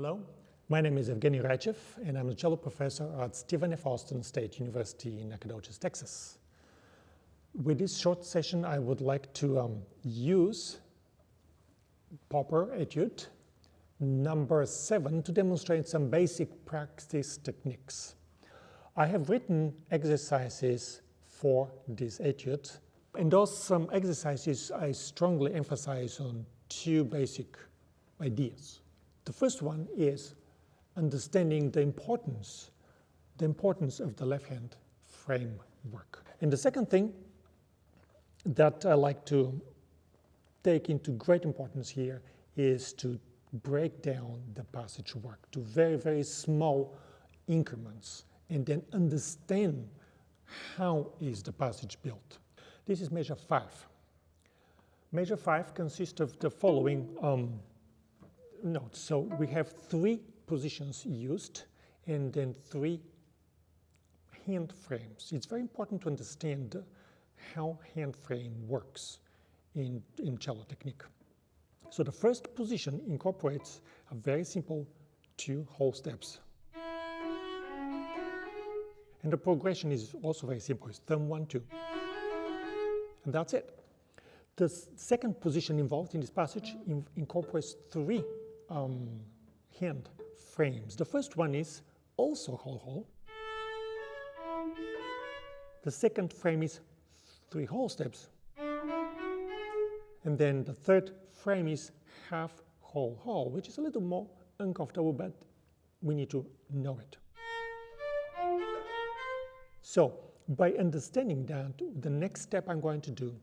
Hello, my name is Evgeni Raychev, and I'm a cello professor at Stephen F. Austin State University in Nacogdoches, Texas. With this short session, I would like to use Popper Etude number 7 to demonstrate some basic practice techniques. I have written exercises for this etude. In those exercises, I strongly emphasize on two basic ideas. The first one is understanding the importance of the left-hand framework. And the second thing that I like to take into great importance here is to break down the passage work to very, very small increments and then understand how is the passage built. This is measure 5. Measure 5 consists of the following notes. So we have 3 positions used and then 3 hand frames. It's very important to understand how hand frame works in cello technique. So the first position incorporates a very simple 2 whole steps. And the progression is also very simple. It's thumb 1, 2. And that's it. The second position involved in this passage incorporates 3 hand frames. The first one is also whole. The second frame is 3 whole steps. And then the third frame is half whole, which is a little more uncomfortable, but we need to know it. So by understanding that, the next step I'm going to do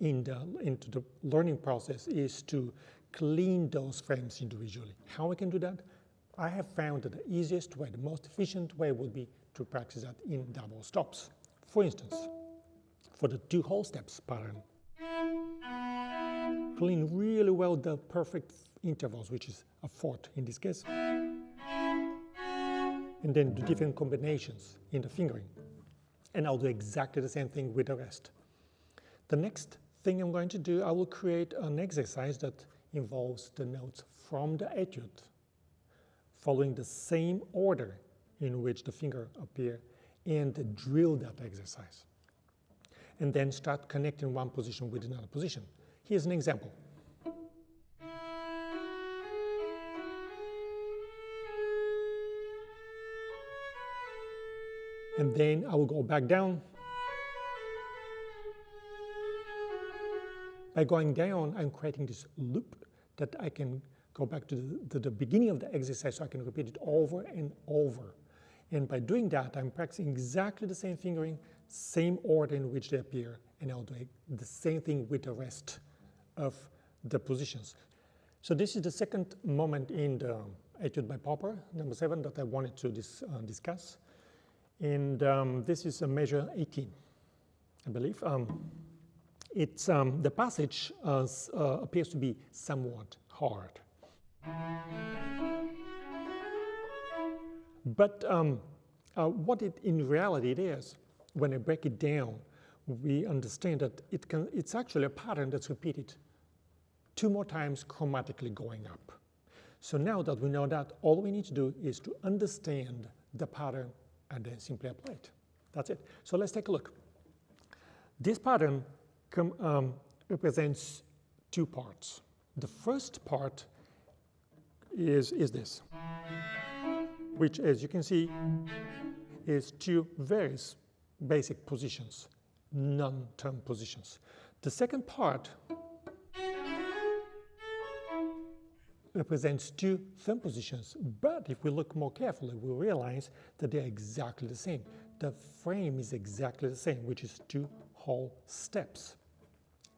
into the learning process is to clean those frames individually. How I can do that? I have found that the easiest way, the most efficient way would be to practice that in double stops. For instance, for the 2 whole steps pattern, clean really well the perfect intervals, which is a fourth in this case, and then do different combinations in the fingering. And I'll do exactly the same thing with the rest. The next thing I'm going to do, I will create an exercise that involves the notes from the etude, following the same order in which the finger appear, and drill that exercise. And then start connecting one position with another position. Here's an example. And then I will go back down. By going down, I'm creating this loop that I can go back to the beginning of the exercise so I can repeat it over and over. And by doing that, I'm practicing exactly the same fingering, same order in which they appear, and I'll do the same thing with the rest of the positions. So this is the second moment in the etude by Popper, number 7, that I wanted to discuss. And this is a measure 18, I believe. The passage appears to be somewhat hard. But what it in reality it is, when I break it down, we understand that it's actually a pattern that's repeated 2 more times chromatically going up. So now that we know that, all we need to do is to understand the pattern and then simply apply it. That's it. So let's take a look. This pattern represents 2 parts. The first part is this, which, as you can see, is 2 very basic positions, non-term positions. The second part represents 2 thumb positions, but if we look more carefully, we realize that they're exactly the same. The frame is exactly the same, which is 2 whole steps.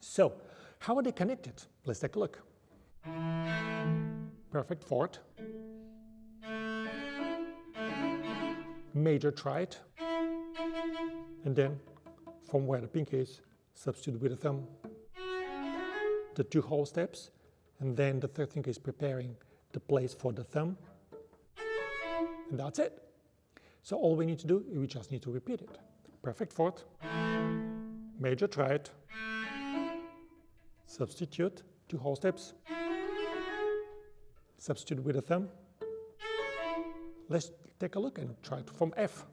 So, how are they connected? Let's take a look. Perfect fourth, major triad, and then from where the pinky is, substitute with the thumb, the 2 whole steps, and then the third finger is preparing the place for the thumb, and that's it. So all we need to do, we just need to repeat it. Perfect fourth, major triad, substitute 2 whole steps, substitute with a thumb, let's take a look and try it from F.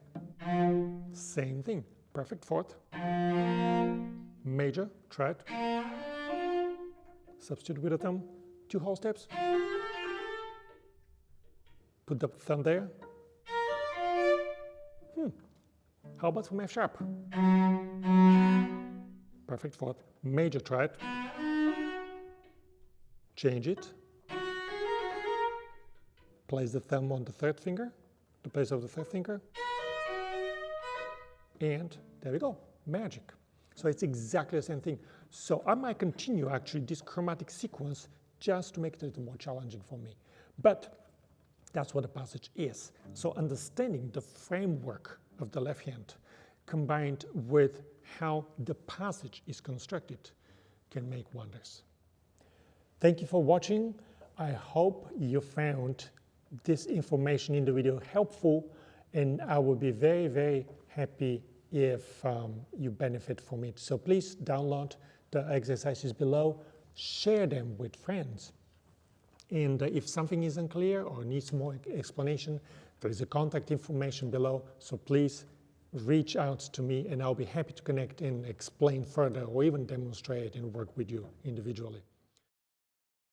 Same thing, perfect fourth, major, try it. Substitute with a thumb, 2 whole steps. Put the thumb there. How about from F sharp? Perfect fourth, major, try it. Change it. Place the thumb on the third finger, the place of the third finger. And there we go, magic. So it's exactly the same thing. So I might continue actually this chromatic sequence just to make it a little more challenging for me. But that's what the passage is. So understanding the framework of the left hand combined with how the passage is constructed can make wonders. Thank you for watching. I hope you found this information in the video helpful, and I will be very, very happy if you benefit from it. So please download the exercises below, share them with friends. And if something is unclear or needs more explanation, there is a contact information below, so please reach out to me and I'll be happy to connect and explain further or even demonstrate and work with you individually.